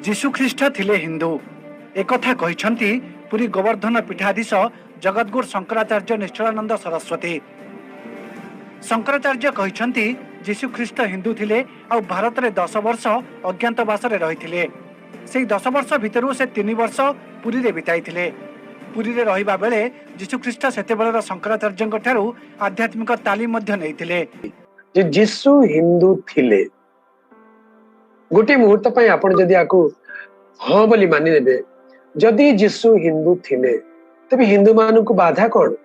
जीशुख्रीष्ट थिले हिंदू एकथा कहिसंती पुरी गोवर्धन पीठाधीश जगद्गुरु शंकराचार्य निश्चलानंद सरस्वती। शंकराचार्य कहिसंती जीशुख्रीष्ट हिंदू थिले आ भारत में 10 वर्ष अज्ञातवास रही। से 10 वर्ष भितर से 3 वर्ष पुरी रे बिताई थिले। पुरी रे रहिबा बेले जीशुख्रीष्ट सेतेबेलर शंकराचार्य ठारू आध्यात्मिक तालीम मध्य नैथिले। जीशु हिंदू थिले गोटे मुहूर्त पर आपण जदि आकु हाँ बोली मानि नेबे, जदि जीशु हिंदू थिले तबे हिंदू मान को बाधा कौन?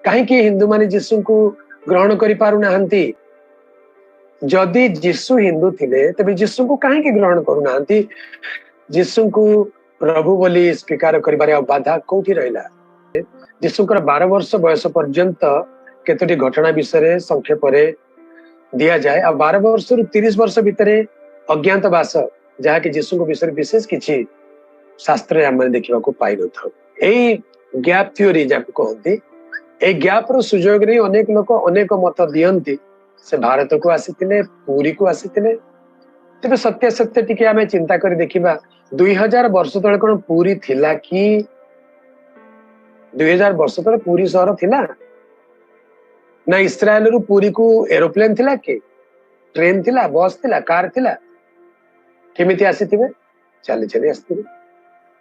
कहीं हिंदू माने जीशु को ग्रहण करि पारु नाहंती? जदि जीशु हिंदू थिले तबे जीशु को कहीं ग्रहण करू नाहंती? जीशु को प्रभु बोली स्वीकार करिबारे बाधा कोठी रहिला? जीशुकर 12 वर्ष बयस पर्यंत केतोटी घटना विषय संक्षेप दिया जाए। आ 12 वर्ष रु 30 वर्ष भितर अज्ञातवास जहाँकि जीशु विषय विशेष किसी शास्त्र आम देखा पाई न था। गैप थ्योरी जहाँ कहते ए गैप रो सुजोग नहीं अनेक लोक अनेक मत दियंती। से भारत को आसीथिले, पुरी को आसीथिले। तेबे सत्य सत्य टिके आमे चिंता करी देखिबा 2000 वर्ष तले कोन पुरी थिला कि 2000 वर्ष तले पुरी शहर थिला ना? इस्राएल रु पुरी को एरोप्लेन थिला कि ट्रेन थिला, बस थिला, कार थिला? केमिति आसीथिबे? चली चली आसीथिबे,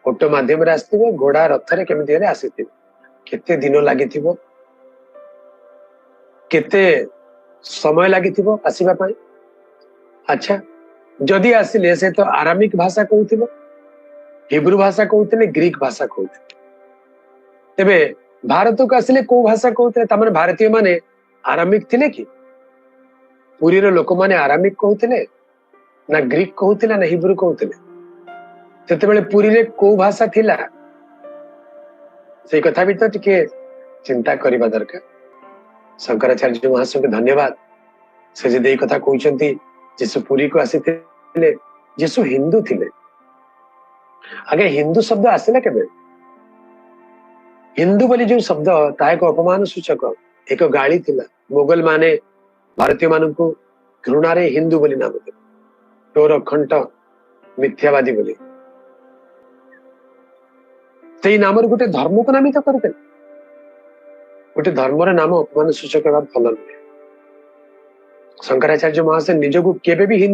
ऑटो माध्यम रे आसीथिबे, घोड़ा रथ रे केमिति रे आसीथिबे? केते दिन लागिथिबो, केते समय लागिथिबो आसीबा पई? अच्छा, जदि आसिले से तो आरामिक भाषा कहउथिबो, हिब्रू भाषा कहउथिले, ग्रीक भाषा कहउथिले। तेबे भारत को आसिले को भाषा कहउथिले? तमने भारतीय माने आरामिक थिले कि? पुरी रो लोक माने आरामिक कहउथिले ना ग्रीक कहउथिले ना हिब्रू कहउथिले? सेतेबेले पुरी रे को भाषा थिला से कथा भी तो टिके चिंता करिबा दरकार। शंकराचार्य महाशय के धन्यवाद। से जे देई कथा कहउचंती जीशु पुरी को आसीथिले, जीशु हिंदू थिले। आगे हिंदू शब्द आसिला केबे? हिंदू बोली जो शब्द ता एक अपमान सूचक, एक गाली थिला। मोगल माने भारतीय मान को घृणा रे हिंदू बोली नाम दे, टोर खंट मिथ्यावादी बोली। से नाम गोटे धर्म को नामित करते। गोटे धर्म नाम अपमान सूचक भल नुहे। शंकराचार्य महाशय निज को केबे भी हिंदू